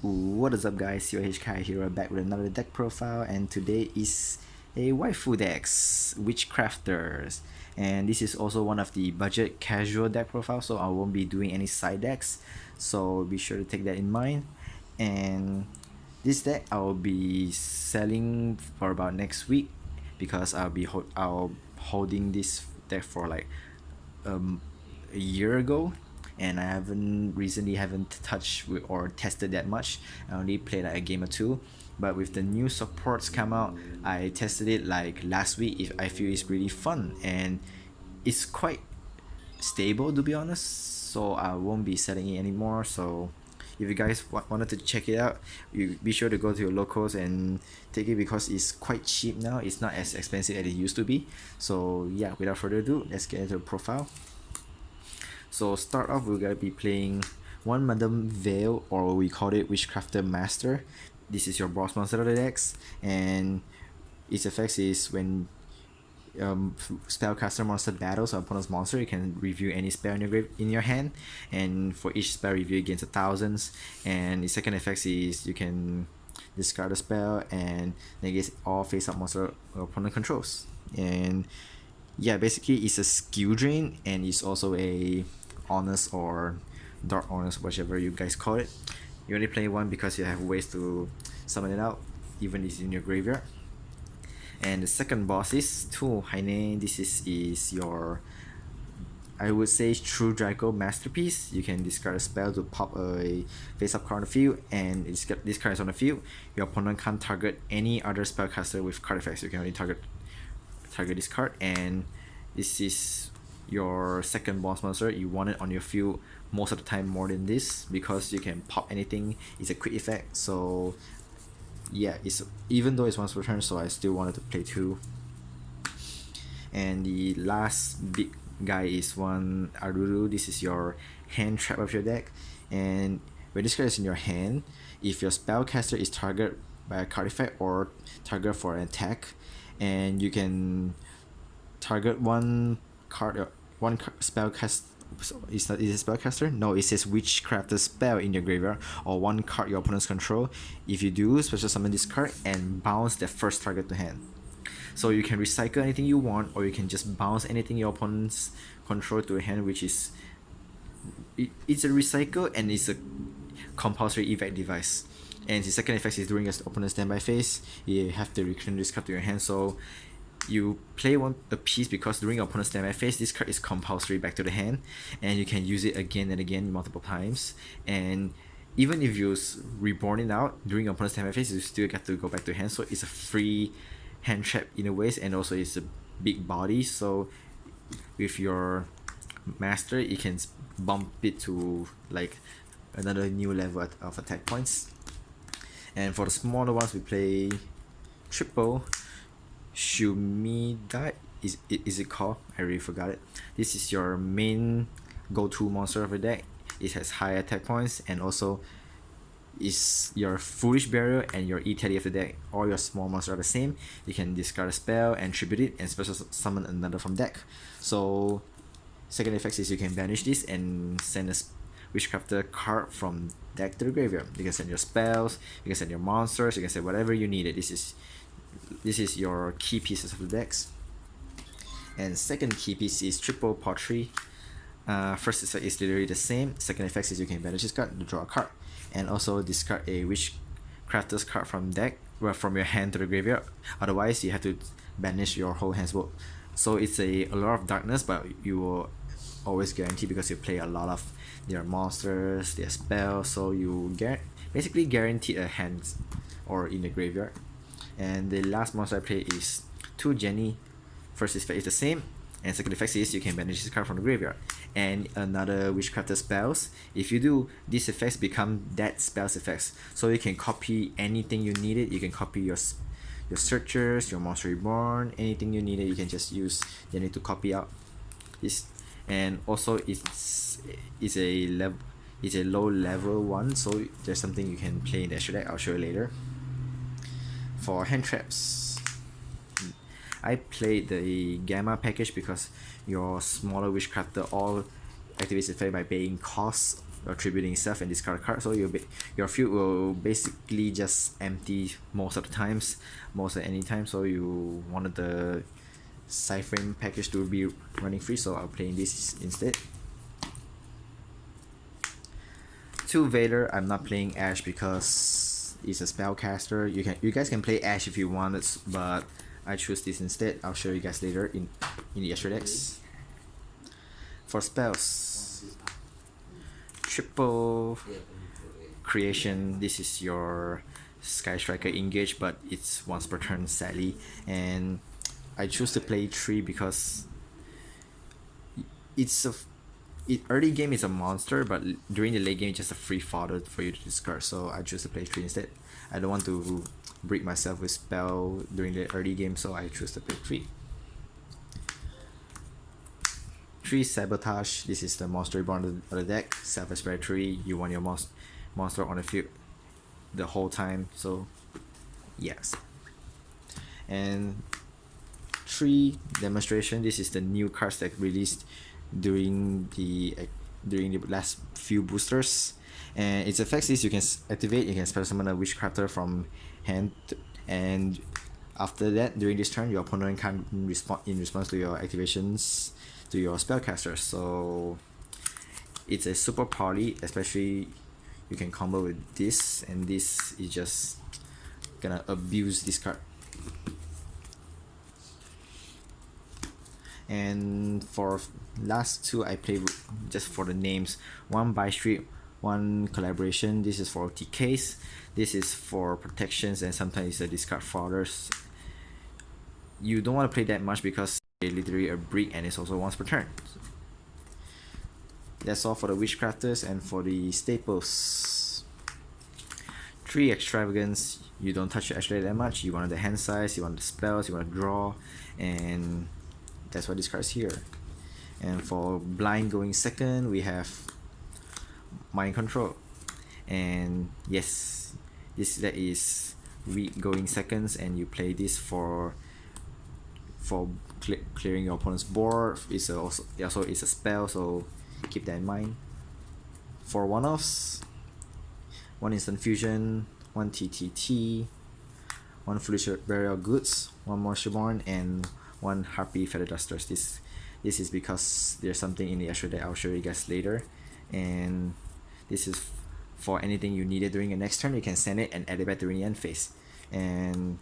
What is up guys, Cyh Kaitoh here back with another deck profile, and today is a waifu decks, Witchcrafters, and this is also one of the budget casual deck profiles, so I won't be doing any side decks, so be sure to take that in mind. And this deck I'll be selling for about next week because I'll holding this deck for like a year ago, and I haven't touched or tested that much. I only played like a game or two, but with the new supports come out, I tested it like last week. If I feel it's really fun and it's quite stable, to be honest, so I won't be selling it anymore. So if you guys wanted to check it out, you be sure to go to your locals and take it because it's quite cheap now. It's not as expensive as it used to be. So yeah, without further ado, let's get into the profile. So start off, we're gonna be playing one Madame Veil, or we call it Witchcrafter Master. This is your boss monster of the decks, and its effects is when spellcaster monster battles or opponent's monster, you can review any spell in your hand, and for each spell review against a thousands. And the second effects is you can discard a spell and negate all face-up monster opponent controls. And yeah, basically it's a skill drain, and it's also a honest or dark honest, whichever you guys call it. You only play one because you have ways to summon it out, even if it's in your graveyard. And the second boss is Tu Haine. This is your, I would say, true Draco masterpiece. You can discard a spell to pop a face-up card on the field, and this card is on the field. Your opponent can't target any other spellcaster with card effects. You can only target this card, and this is your second boss monster. You want it on your field most of the time more than this because you can pop anything. It's a quick effect, so yeah, it's even though it's once per turn, so I still wanted to play two. And the last big guy is one Aruru. This is your hand trap of your deck, and when this card is in your hand, if your spellcaster is targeted by a card effect or target for an attack, and you can target one spell cast. Is it spellcaster? No, it says Witchcrafter spell in your graveyard or one card your opponents control. If you do, special summon this card and bounce the first target to hand. So you can recycle anything you want, or you can just bounce anything your opponents control to a hand, which is it's a recycle and it's a compulsory evac device. And the second effect is during your opponent's standby phase, you have to return this card to your hand. So you play a piece because during your opponent's standby phase, this card is compulsory back to the hand, and you can use it again and again multiple times. And even if you reborn it out during your opponent's standby phase, you still get to go back to hand. So it's a free hand trap in a ways, and also it's a big body. So with your master, you can bump it to like another new level of attack points. And for the smaller ones, we play triple Shumida. Is it called? I really forgot it. This is your main go-to monster of the deck. It has high attack points, and also is your Foolish Barrier and your E-Teddy of the deck. All your small monsters are the same. You can discard a spell and tribute it and special summon another from deck. So second effect is you can banish this and send a Witchcrafter card from deck to the graveyard. You can send your spells, you can send your monsters, you can send whatever you needed. This is your key pieces of the decks. And second key piece is triple pottery. First effect is literally the same. Second effect is you can banish this card to draw a card, and also discard a Witchcrafter's card from deck, well, from your hand to the graveyard. Otherwise, you have to banish your whole hand's work. So it's a lot of darkness, but you will always guarantee because you play a lot of their monsters, their spells, so you basically guarantee a hand or in the graveyard. And the last monster I play is Tu Jenny. First effect is the same, and second effect is you can banish this card from the graveyard. And another Witchcrafter spells. If you do, these effects become that spell's effects. So you can copy anything you needed. You can copy your searchers, your monster reborn, anything you needed. You can just use. You need to copy out this. And also it's a low level one, so there's something you can play in the extra deck. I'll show you later. For hand traps, I played the Gamma package because your smaller Witchcrafter all activates effect by paying costs attributing stuff and discard a card. So your field will basically just empty most of the times, most at any time. So you wanted the Cyh package to be running free, so I'll play this instead. 2 Vader. I'm not playing Ash because it's a spellcaster. You guys can play Ash if you want it, but I choose this instead. I'll show you guys later in the extra decks. For spells, triple creation. This is your Sky Striker engage, but it's once per turn, sadly. And I choose to play 3 because early game is a monster, but during the late game it's just a free fodder for you to discard. So I choose to play 3 instead. I don't want to break myself with spell during the early game, so I choose to play 3. 3 Sabotage. This is the monster reborn of the deck. Self-explanatory. You want your monster on the field the whole time. So yes. And 3 Demonstration. This is the new cards that released during the last few boosters, and its effects is you can activate, you can spell summon a Witchcrafter from hand, and after that during this turn your opponent can respond in response to your activations to your spellcasters. So it's a super party, especially you can combo with this, and this is just gonna abuse this card. And for last 2 I play just for the names. 1 Buy Street, 1 Collaboration. This is for TKs. This is for protections, and sometimes it's a discard fodders. You don't want to play that much because it's literally a brick and it's also once per turn. That's all for the Witchcrafters. And for the staples, 3 Extravagance. You don't touch your extra that much. You want the hand size, you want the spells, you want to draw, and that's what this card's here. And for blind going second, we have Mind Control. And yes, that is weak going seconds, and you play this for clearing your opponent's board. It's also it's a spell, so keep that in mind. For one-offs, 1 Instant Fusion, 1 TTT, 1 Foolish Burial Goods, 1 Moisture-born, and 1 Harpy Feather Dusters. This is because there's something in the extra that I'll show you guys later, and this is for anything you needed during the next turn. You can send it and add it back during the end phase. And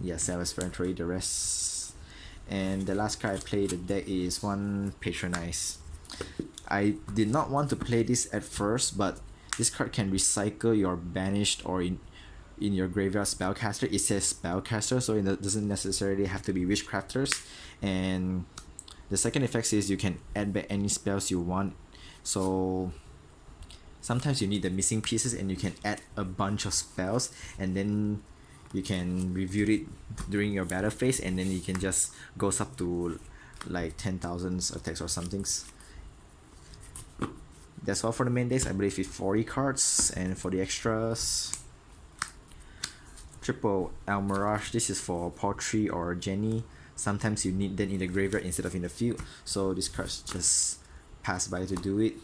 yeah, self-explanatory the rest. And the last card I played the deck is 1 Patronize. I did not want to play this at first, but this card can recycle your banished or in your graveyard spellcaster. It says spellcaster, so it doesn't necessarily have to be Witchcrafters. And the second effect is you can add back any spells you want. So sometimes you need the missing pieces, and you can add a bunch of spells, and then you can review it during your battle phase, and then you can just goes up to like 10,000 attacks or somethings. That's all for the main decks. I believe it's 40 cards. And for the extras, triple Almirage. This is for Portrait or Jenny. Sometimes you need them in the graveyard instead of in the field, so this card just pass by to do it.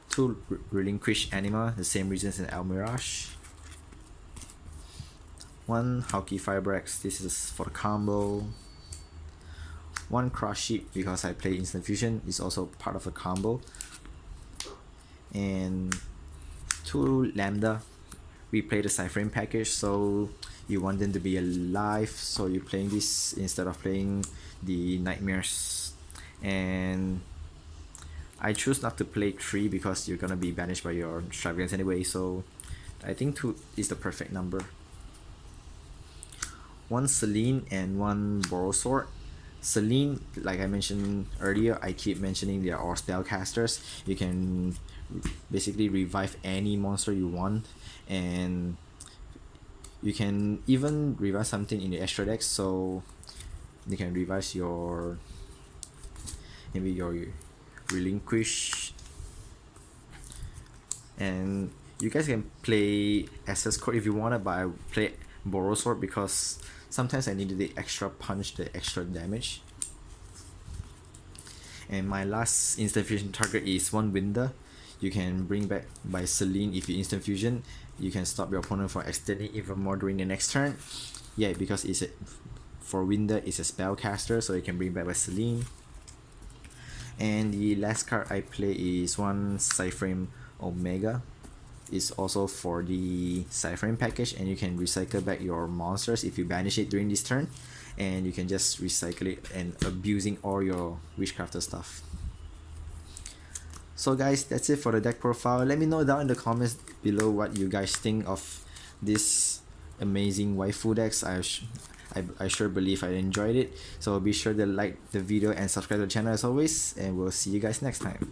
2 Relinquish Anima, the same reasons as Almirage. 1 Hauki Firebrax. This is for the combo. 1 Cross Sheep because I play Instant Fusion, is also part of the combo. And 2 Lambda. We play the Cyh package, so you want them to be alive, so you're playing this instead of playing the Nightmares. And I choose not to play 3 because you're gonna be banished by your Extravagance anyway, so I think 2 is the perfect number. 1 Celine and 1 Borrow Sword. Celine, like I mentioned earlier, I keep mentioning they are all spellcasters. You can basically revive any monster you want, and you can even revive something in the extra deck, so you can revive maybe your Relinquish. And you guys can play SS Code if you want it, but I play Borrow Sword because sometimes I needed the extra punch, the extra damage. And my last instant fusion target is 1 Winder. You can bring back by Celine. If you instant fusion, you can stop your opponent from extending even more during the next turn. Yeah, because for Winder it's a spellcaster, so you can bring back by Celine. And the last card I play is one Cyframe Omega. It's also for the Cyframe package, and you can recycle back your monsters if you banish it during this turn, and you can just recycle it and abusing all your Witchcrafter stuff. So guys, that's it for the deck profile. Let me know down in the comments below what you guys think of this amazing waifu decks. I sure believe I enjoyed it. So be sure to like the video and subscribe to the channel as always, and we'll see you guys next time.